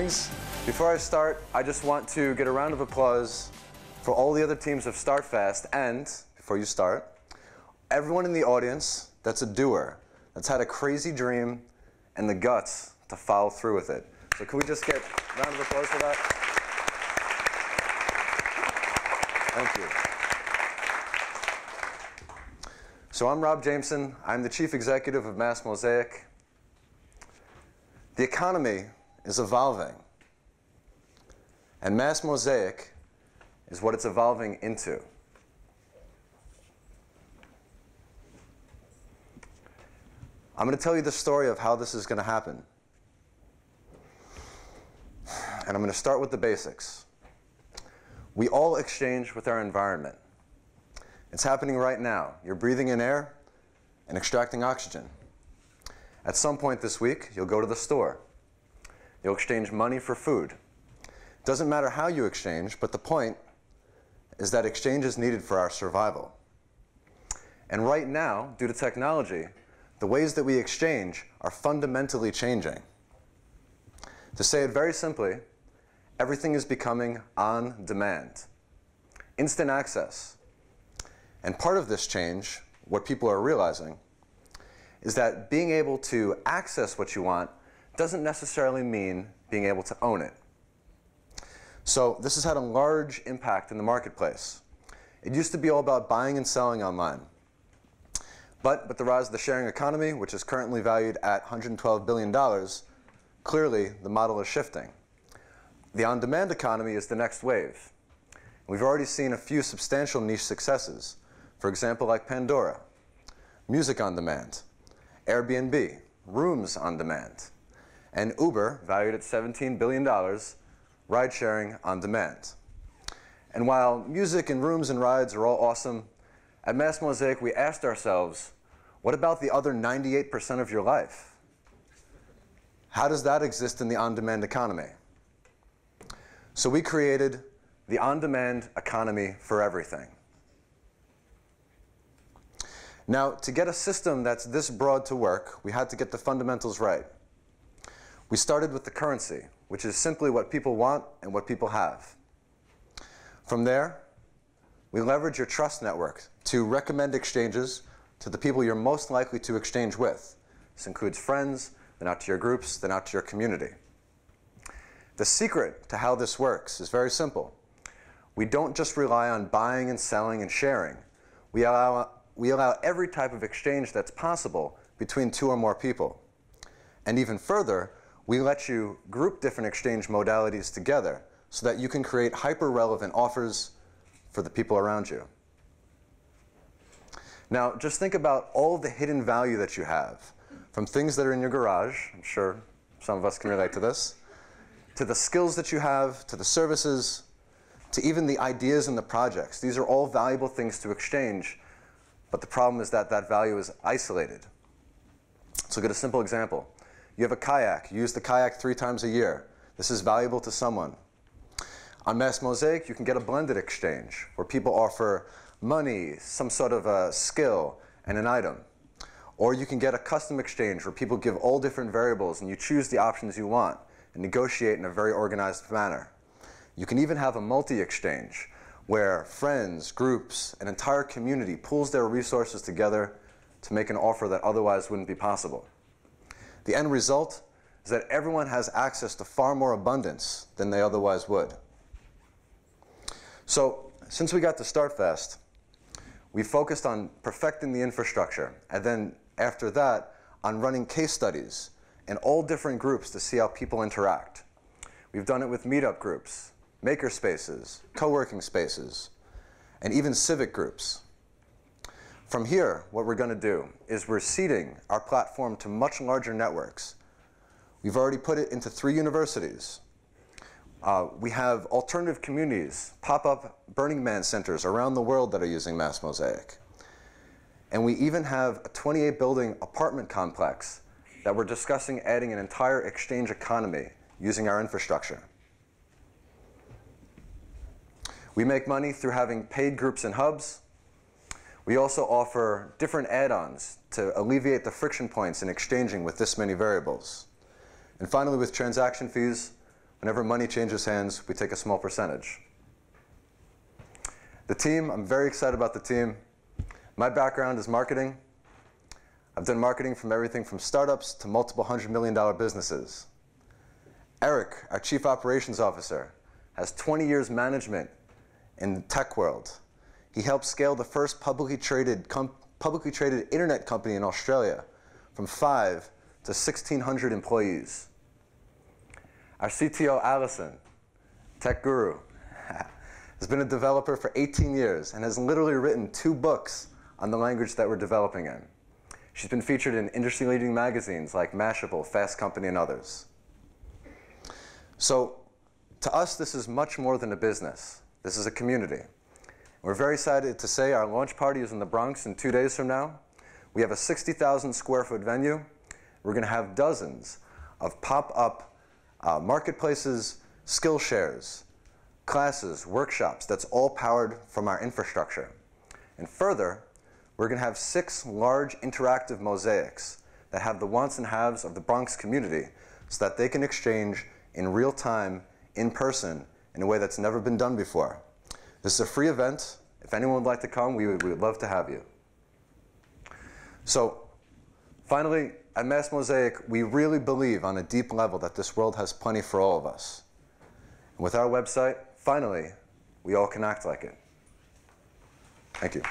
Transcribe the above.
Greetings. Before I start, I just want to get a round of applause for all the other teams of StartFast, and before you start, everyone in the audience that's a doer, that's had a crazy dream and the guts to follow through with it. So can we just get a round of applause for that? Thank you. So I'm Rob Jameson. I'm the Chief Executive of Mosaic. The economy is evolving, and Mosaic is what it's evolving into. I'm going to tell you the story of how this is going to happen. And I'm going to start with the basics. We all exchange with our environment. It's happening right now. You're breathing in air and extracting oxygen. At some point this week, you'll go to the store. You'll exchange money for food. It doesn't matter how you exchange, but the point is that exchange is needed for our survival. And right now, due to technology, the ways that we exchange are fundamentally changing. To say it very simply, everything is becoming on demand. Instant access. And part of this change, what people are realizing, is that being able to access what you want doesn't necessarily mean being able to own it. So this has had a large impact in the marketplace. It used to be all about buying and selling online. But with the rise of the sharing economy, which is currently valued at $112 billion, clearly the model is shifting. The on-demand economy is the next wave. We've already seen a few substantial niche successes. For example, like Pandora, music on demand, Airbnb, rooms on demand, and Uber, valued at $17 billion, ride-sharing on demand. And while music and rooms and rides are all awesome, at Mosaic we asked ourselves, what about the other 98% of your life? How does that exist in the on-demand economy? So we created the on-demand economy for everything. Now, to get a system that's this broad to work, we had to get the fundamentals right. We started with the currency, which is simply what people want and what people have. From there, we leverage your trust network to recommend exchanges to the people you're most likely to exchange with. This includes friends, then out to your groups, then out to your community. The secret to how this works is very simple. We don't just rely on buying and selling and sharing. We allow every type of exchange that's possible between two or more people. And even further, we let you group different exchange modalities together so that you can create hyper-relevant offers for the people around you. Now, just think about all the hidden value that you have, from things that are in your garage, I'm sure some of us can relate to this, to the skills that you have, to the services, to even the ideas and the projects. These are all valuable things to exchange, but the problem is that that value is isolated. Let's look at a simple example. You have a kayak. You use the kayak 3 times a year. This is valuable to someone. On Mosaic, you can get a blended exchange, where people offer money, some sort of a skill, and an item. Or you can get a custom exchange, where people give all different variables, and you choose the options you want, and negotiate in a very organized manner. You can even have a multi-exchange, where friends, groups, an entire community pools their resources together to make an offer that otherwise wouldn't be possible. The end result is that everyone has access to far more abundance than they otherwise would. So, since we got to StartFast, we focused on perfecting the infrastructure, and then after that, on running case studies in all different groups to see how people interact. We've done it with meetup groups, maker spaces, co-working spaces, and even civic groups. From here, what we're going to do is we're seeding our platform to much larger networks. We've already put it into 3 universities. We have alternative communities, pop-up Burning Man centers around the world that are using Mosaic. And we even have a 28-building apartment complex that we're discussing adding an entire exchange economy using our infrastructure. We make money through having paid groups and hubs. We also offer different add-ons to alleviate the friction points in exchanging with this many variables. And finally, with transaction fees, whenever money changes hands, we take a small percentage. The team, I'm very excited about the team. My background is marketing. I've done marketing from everything from startups to multiple $100-million businesses. Eric, our Chief Operations Officer, has 20 years management in the tech world. He helped scale the first publicly traded internet company in Australia from 5 to 1,600 employees. Our CTO, Allison, tech guru, has been a developer for 18 years and has literally written 2 books on the language that we're developing in. She's been featured in industry-leading magazines like Mashable, Fast Company, and others. So, to us, this is much more than a business. This is a community. We're very excited to say our launch party is in the Bronx in 2 days from now. We have a 60,000 square foot venue. We're going to have dozens of pop-up marketplaces, skill shares, classes, workshops. That's all powered from our infrastructure. And further, we're going to have 6 large interactive mosaics that have the wants and haves of the Bronx community so that they can exchange in real time, in person, in a way that's never been done before. This is a free event. If anyone would like to come, we would love to have you. So, finally, at Mass Mosaic, we really believe on a deep level that this world has plenty for all of us. And with our website, finally, we all can act like it. Thank you.